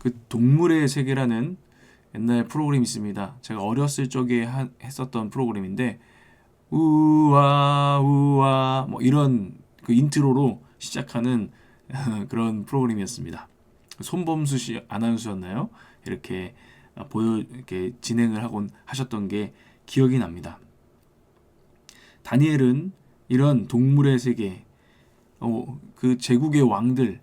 그 동물의 세계라는 옛날 프로그램이 있습니다. 제가 어렸을 적에 했었던 프로그램인데 우와 우와 뭐 이런 그 인트로로 시작하는 그런 프로그램이었습니다. 손범수 씨 아나운서였나요? 이렇게 이렇게 진행을 하곤 하셨던 게 기억이 납니다. 다니엘은 이런 동물의 세계, 그 제국의 왕들,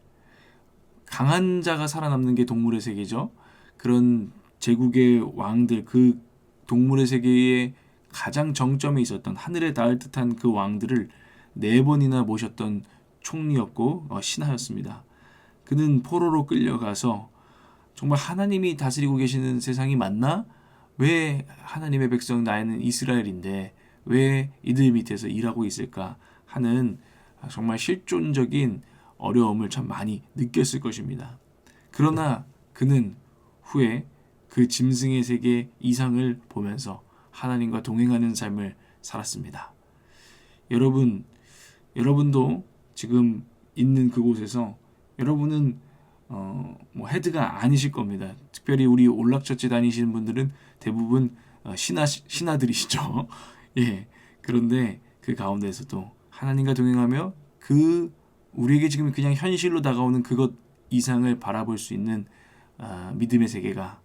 강한 자가 살아남는 게 동물의 세계죠. 그런 제국의 왕들, 그 동물의 세계의 가장 정점에 있었던 하늘에 닿을 듯한 그 왕들을 네 번이나 모셨던 총리였고 신하였습니다. 그는 포로로 끌려가서 정말 하나님이 다스리고 계시는 세상이 맞나? 왜 하나님의 백성 나는 이스라엘인데 왜 이들 밑에서 일하고 있을까 하는 정말 실존적인 어려움을 참 많이 느꼈을 것입니다. 그러나 그는 후에 그 짐승의 세계 이상을 보면서 하나님과 동행하는 삶을 살았습니다. 여러분도 지금 있는 그곳에서 여러분은 뭐 헤드가 아니실 겁니다. 특별히 우리 올락처치 다니시는 분들은 대부분 신하들이시죠. 예. 그런데 그 가운데서도 하나님과 동행하며 그 우리에게 지금 그냥 현실로 다가오는 그것 이상을 바라볼 수 있는 믿음의 세계가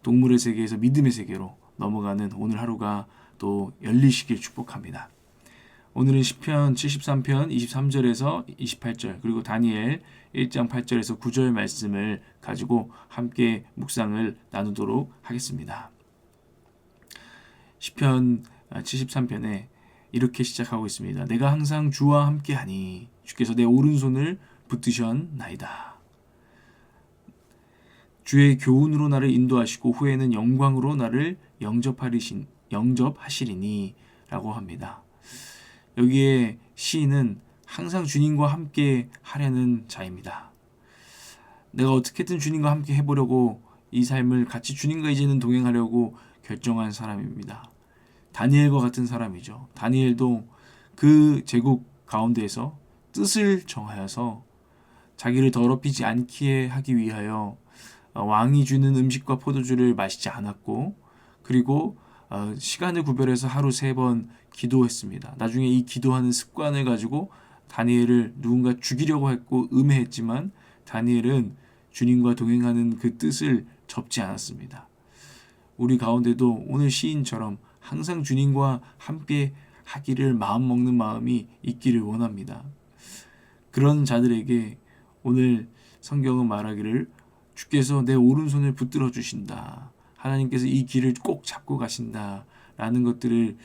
동물의 세계에서 믿음의 세계로 넘어가는 오늘 하루가 또 열리시길 축복합니다. 오늘은 시편 73편 23절에서 28절 그리고 다니엘 1장 8절에서 9절 말씀을 가지고 함께 묵상을 나누도록 하겠습니다. 시편 73편에 이렇게 시작하고 있습니다. 내가 항상 주와 함께하니 주께서 내 오른손을 붙드셨나이다. 주의 교훈으로 나를 인도하시고 후에는 영광으로 나를 영접하시리니 라고 합니다. 여기에 시인은 항상 주님과 함께 하려는 자입니다. 내가 어떻게든 주님과 함께 해보려고 이 삶을 같이 주님과 이제는 동행하려고 결정한 사람입니다. 다니엘과 같은 사람이죠. 다니엘도 그 제국 가운데에서 뜻을 정하여서 자기를 더럽히지 않게 하기 위하여 왕이 주는 음식과 포도주를 마시지 않았고 그리고 시간을 구별해서 하루 3번 기도했습니다. 나중에 이 기도하는 습관을 가지고 다니엘을 누군가 죽이려고 했고 음해했지만 다니엘은 주님과 동행하는 그 뜻을 접지 않았습니다. 우리 가운데도 오늘 시인처럼 항상 주님과 함께 하기를 마음먹는 마음이 있기를 원합니다. 그런 자들에게 오늘 성경은 말하기를 주께서 내 오른손을 붙들어 주신다. 하나님께서 이 길을 꼭 잡고 가신다. 라는 것들을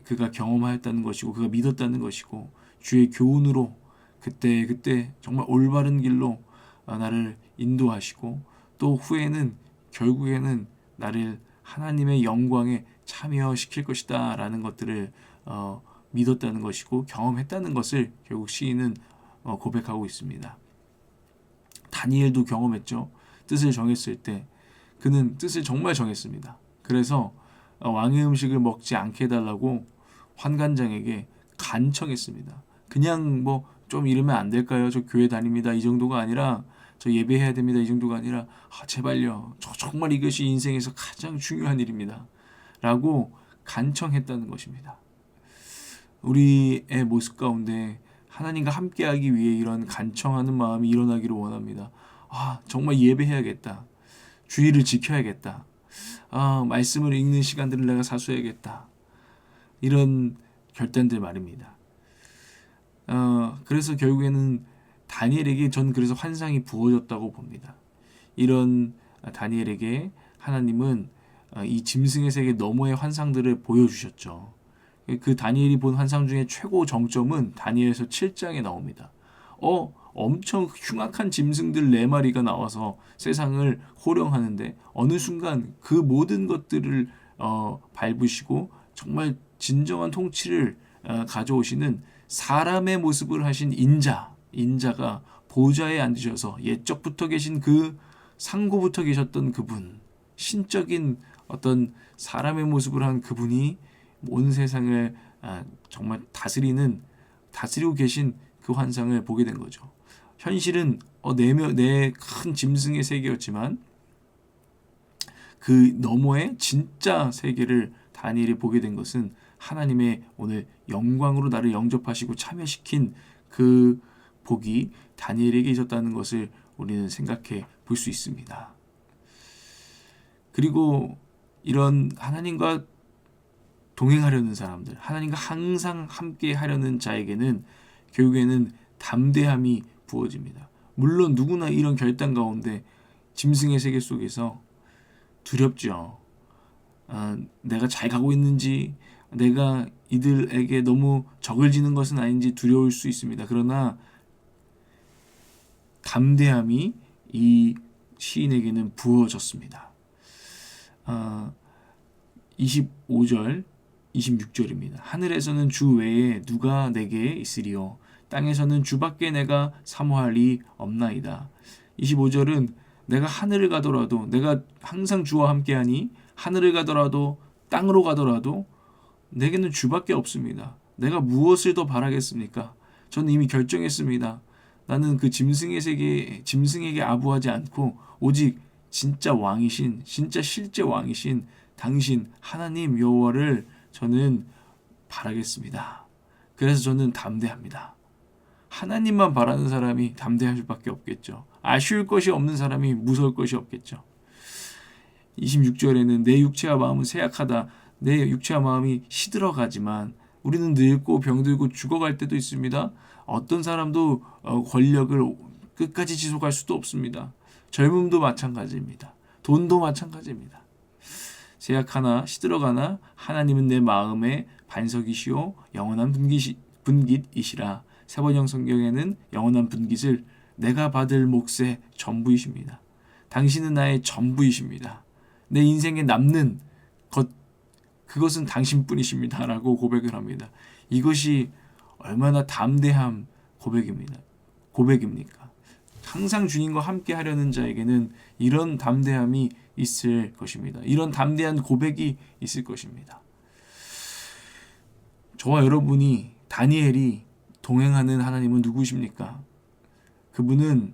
그가 경험하였다는 것이고 그가 믿었다는 것이고 주의 교훈으로 그때 정말 올바른 길로 나를 인도하시고 또 후에는 결국에는 나를 하나님의 영광에 참여시킬 것이다 라는 것들을 믿었다는 것이고 경험했다는 것을 결국 시인은 고백하고 있습니다. 다니엘도 경험했죠. 뜻을 정했을 때 그는 뜻을 정말 정했습니다. 그래서 왕의 음식을 먹지 않게 해달라고 환관장에게 간청했습니다. 그냥 뭐 좀 이러면 안 될까요? 저 교회 다닙니다. 이 정도가 아니라 저 예배해야 됩니다. 이 정도가 아니라 제발요. 저 정말 이것이 인생에서 가장 중요한 일입니다. 라고 간청했다는 것입니다. 우리의 모습 가운데 하나님과 함께하기 위해 이런 간청하는 마음이 일어나기를 원합니다. 정말 예배해야겠다. 주의를 지켜야겠다. 말씀을 읽는 시간들을 내가 사수해야겠다. 이런 결단들 말입니다. 그래서 결국에는 다니엘에게 전 그래서 환상이 부어졌다고 봅니다. 이런 다니엘에게 하나님은 이 짐승의 세계 너머의 환상들을 보여주셨죠. 그 다니엘이 본 환상 중에 최고 정점은 다니엘서 7장에 나옵니다. 엄청 흉악한 짐승들 4마리가 나와서 세상을 호령하는데 어느 순간 그 모든 것들을 밟으시고 정말 진정한 통치를 가져오시는 사람의 모습을 하신 인자가 보좌에 앉으셔서 옛적부터 계신 그 상고부터 계셨던 그분, 신적인 어떤 사람의 모습을 한 그분이 온 세상을 정말 다스리고 계신 그 환상을 보게 된 거죠. 현실은 내 큰 짐승의 세계였지만 그 너머의 진짜 세계를 다니엘이 보게 된 것은 하나님의 오늘 영광으로 나를 영접하시고 참여시킨 그 복이 다니엘에게 있었다는 것을 우리는 생각해 볼 수 있습니다. 그리고 이런 하나님과 동행하려는 사람들, 하나님과 항상 함께 하려는 자에게는 결국에는 담대함이 부어집니다. 물론 누구나 이런 결단 가운데 짐승의 세계 속에서 두렵죠. 내가 잘 가고 있는지, 내가 이들에게 너무 적을 지는 것은 아닌지 두려울 수 있습니다. 그러나 담대함이 이 시인에게는 부어졌습니다. 25절, 26절입니다. 하늘에서는 주 외에 누가 내게 있으리요? 땅에서는 주밖에 내가 사모할 리 없나이다. 25절은 내가 하늘을 가더라도, 내가 항상 주와 함께하니 하늘을 가더라도 땅으로 가더라도 내게는 주밖에 없습니다. 내가 무엇을 더 바라겠습니까? 저는 이미 결정했습니다. 나는 그 짐승의 세계, 짐승에게 아부하지 않고 오직 진짜 왕이신, 진짜 실제 왕이신 당신 하나님 여호와를 저는 바라겠습니다. 그래서 저는 담대합니다. 하나님만 바라는 사람이 담대할 수밖에 없겠죠. 아쉬울 것이 없는 사람이 무서울 것이 없겠죠. 26절에는 내 육체와 마음은 쇠약하다. 내 육체와 마음이 시들어가지만 우리는 늙고 병들고 죽어갈 때도 있습니다. 어떤 사람도 권력을 끝까지 지속할 수도 없습니다. 젊음도 마찬가지입니다. 돈도 마찬가지입니다. 쇠약하나 시들어가나 하나님은 내 마음의 반석이시오 영원한 분깃이시라. 세번역 성경에는 영원한 분깃을 내가 받을 몫의 전부이십니다. 당신은 나의 전부이십니다. 내 인생에 남는 것, 그것은 당신뿐이십니다. 라고 고백을 합니다. 이것이 얼마나 담대한 고백입니까? 항상 주님과 함께 하려는 자에게는 이런 담대함이 있을 것입니다. 이런 담대한 고백이 있을 것입니다. 저와 여러분이, 다니엘이 동행하는 하나님은 누구십니까? 그분은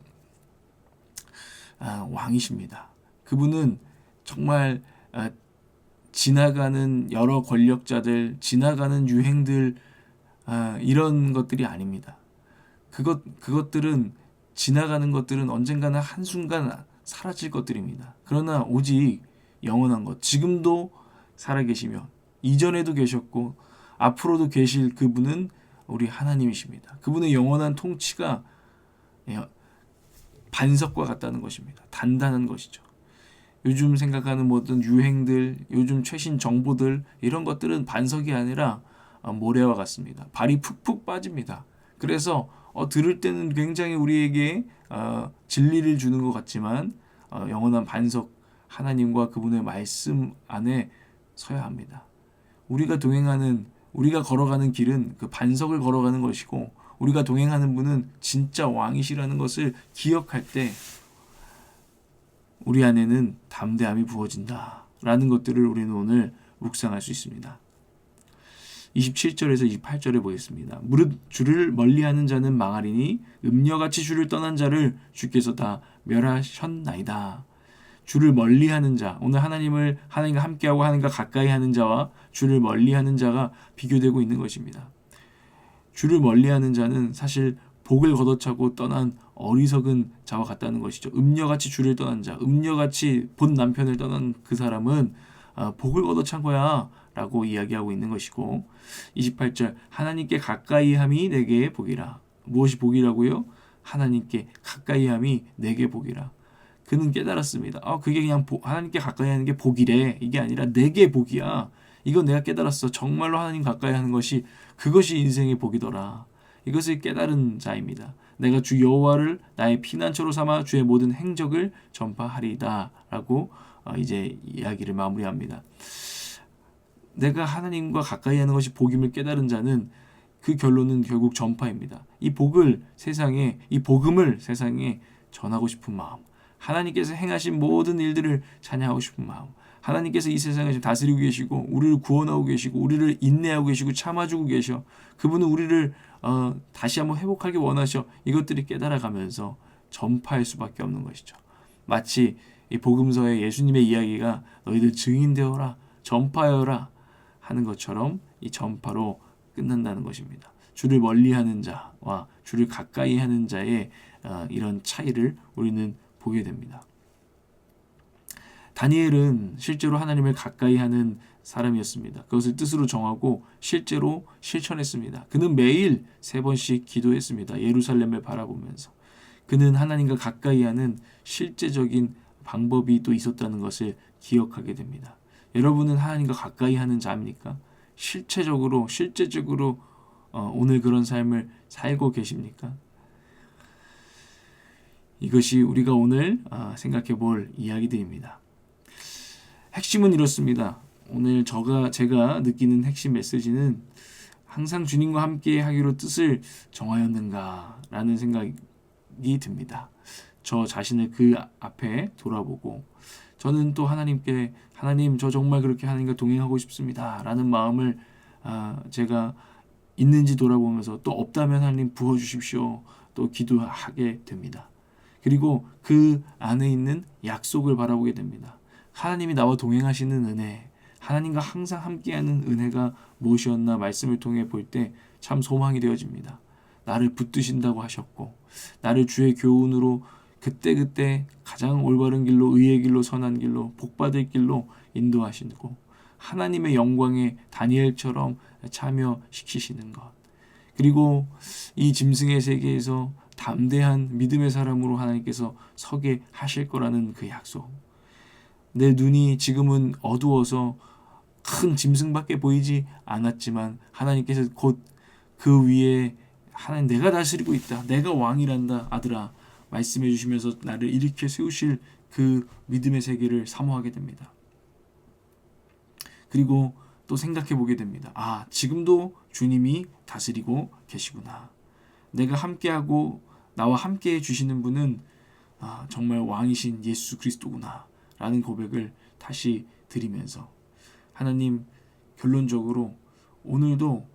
왕이십니다. 그분은 정말 지나가는 여러 권력자들, 지나가는 유행들, 이런 것들이 아닙니다. 그것들은, 지나가는 것들은 언젠가는 한순간 사라질 것들입니다. 그러나 오직 영원한 것, 지금도 살아계시며 이전에도 계셨고 앞으로도 계실 그분은 우리 하나님이십니다. 그분의 영원한 통치가 반석과 같다는 것입니다. 단단한 것이죠. 요즘 생각하는 모든 유행들, 요즘 최신 정보들, 이런 것들은 반석이 아니라 모래와 같습니다. 발이 푹푹 빠집니다. 그래서 들을 때는 굉장히 우리에게 진리를 주는 것 같지만 영원한 반석 하나님과 그분의 말씀 안에 서야 합니다. 우리가 걸어가는 길은 그 반석을 걸어가는 것이고, 우리가 동행하는 분은 진짜 왕이시라는 것을 기억할 때 우리 안에는 담대함이 부어진다라는 것들을 우리는 오늘 묵상할 수 있습니다. 27절에서 28절에 보겠습니다. 무릇 주를 멀리하는 자는 망하리니 음녀같이 주를 떠난 자를 주께서 다 멸하셨나이다. 주를 멀리하는 자, 오늘 하나님과 함께하고 하나님과 가까이 하는 자와 주를 멀리하는 자가 비교되고 있는 것입니다. 주를 멀리하는 자는 사실 복을 걷어차고 떠난 어리석은 자와 같다는 것이죠. 음녀같이 주를 떠난 자, 음녀같이 본 남편을 떠난 그 사람은 복을 걷어찬 거야 라고 이야기하고 있는 것이고, 28절 하나님께 가까이함이 내게 복이라. 무엇이 복이라고요? 하나님께 가까이함이 내게 복이라. 그는 깨달았습니다. 그게 그냥 하나님께 가까이 하는 게 복이래. 이게 아니라 내게 복이야. 이건 내가 깨달았어. 정말로 하나님 가까이 하는 것이, 그것이 인생의 복이더라. 이것을 깨달은 자입니다. 내가 주 여호와를 나의 피난처로 삼아 주의 모든 행적을 전파하리이다 라고 이제 이야기를 마무리합니다. 내가 하나님과 가까이 하는 것이 복임을 깨달은 자는 그 결론은 결국 전파입니다. 이 복음을 세상에 전하고 싶은 마음, 하나님께서 행하신 모든 일들을 찬양하고 싶은 마음, 하나님께서 이 세상을 지금 다스리고 계시고 우리를 구원하고 계시고 우리를 인내하고 계시고 참아주고 계셔. 그분은 우리를 다시 한번 회복하기 원하셔. 이것들이 깨달아가면서 전파할 수밖에 없는 것이죠. 마치 이 복음서의 예수님의 이야기가 너희들 증인되어라, 전파하여라 하는 것처럼 이 전파로 끝난다는 것입니다. 주를 멀리하는 자와 주를 가까이 하는 자의 이런 차이를 우리는 보게 됩니다. 다니엘은 실제로 하나님을 가까이 하는 사람이었습니다. 그것을 뜻으로 정하고 실제로 실천했습니다. 그는 매일 3번씩 기도했습니다. 예루살렘을 바라보면서. 그는 하나님과 가까이 하는 실제적인 방법이 또 있었다는 것을 기억하게 됩니다. 여러분은 하나님과 가까이 하는 자입니까? 실제적으로 오늘 그런 삶을 살고 계십니까? 이것이 우리가 오늘 생각해 볼 이야기들입니다. 핵심은 이렇습니다. 오늘 제가 느끼는 핵심 메시지는 항상 주님과 함께 하기로 뜻을 정하였는가 라는 생각이 듭니다. 저 자신을 그 앞에 돌아보고 저는 또 하나님께 하나님 저 정말 그렇게 하나님과 동행하고 싶습니다 라는 마음을 제가 있는지 돌아보면서 또 없다면 하나님 부어주십시오 또 기도하게 됩니다. 그리고 그 안에 있는 약속을 바라보게 됩니다. 하나님이 나와 동행하시는 은혜, 하나님과 항상 함께하는 은혜가 무엇이었나 말씀을 통해 볼 때 참 소망이 되어집니다. 나를 붙드신다고 하셨고 나를 주의 교훈으로 그때그때 가장 올바른 길로 의의 길로 선한 길로 복받을 길로 인도하시고 하나님의 영광에 다니엘처럼 참여시키시는 것, 그리고 이 짐승의 세계에서 담대한 믿음의 사람으로 하나님께서 서게 하실 거라는 그 약속. 내 눈이 지금은 어두워서 큰 짐승밖에 보이지 않았지만 하나님께서 곧 그 위에 하나님 내가 다스리고 있다. 내가 왕이란다 아들아 말씀해 주시면서 나를 일으켜 세우실 그 믿음의 세계를 사모하게 됩니다. 그리고 또 생각해 보게 됩니다. 지금도 주님이 다스리고 계시구나. 내가 함께하고 나와 함께해 주시는 분은 정말 왕이신 예수 그리스도구나 라는 고백을 다시 드리면서 하나님, 결론적으로 오늘도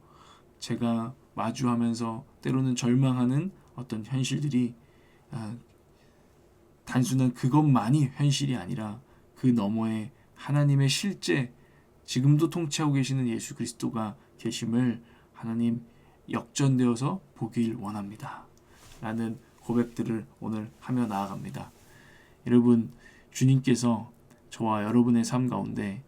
제가 마주하면서 때로는 절망하는 어떤 현실들이 단순한 그것만이 현실이 아니라 그 너머에 하나님의 실제 지금도 통치하고 계시는 예수 그리스도가 계심을 하나님 역전되어서 보길 원합니다 라는 고백들을 오늘 하며 나아갑니다. 여러분, 주님께서 저와 여러분의 삶 가운데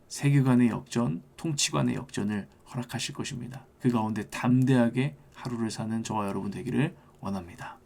세계관의 역전, 통치관의 역전을 허락하실 것입니다. 그 가운데 담대하게 하루를 사는 저와 여러분 되기를 원합니다.